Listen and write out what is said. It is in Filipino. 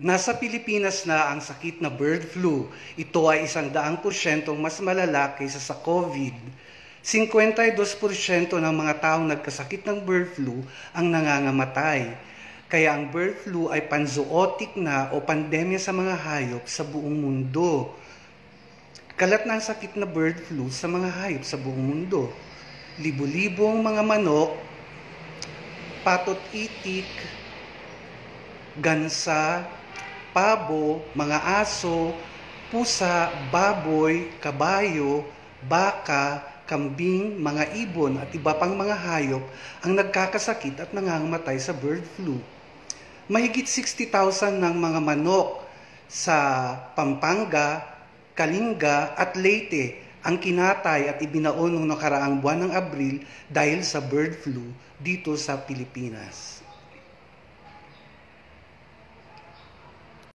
Nasa Pilipinas na ang sakit na bird flu. Ito ay 100% mas malala kaysa sa COVID. 52% ng mga taong nagkasakit ng bird flu ang nangangamatay. Kaya ang bird flu ay panzootic na o pandemya sa mga hayop sa buong mundo. Kalat na ang sakit na bird flu sa mga hayop sa buong mundo. Libo-libong mga manok, patot-itik, gansa, pabo, mga aso, pusa, baboy, kabayo, baka, kambing, mga ibon at iba pang mga hayop ang nagkakasakit at nangangamatay sa bird flu. Mahigit 60,000 ng mga manok sa Pampanga, Kalinga at Leyte ang kinatay at ibinaon noong nakaraang buwan ng Abril dahil sa bird flu dito sa Pilipinas.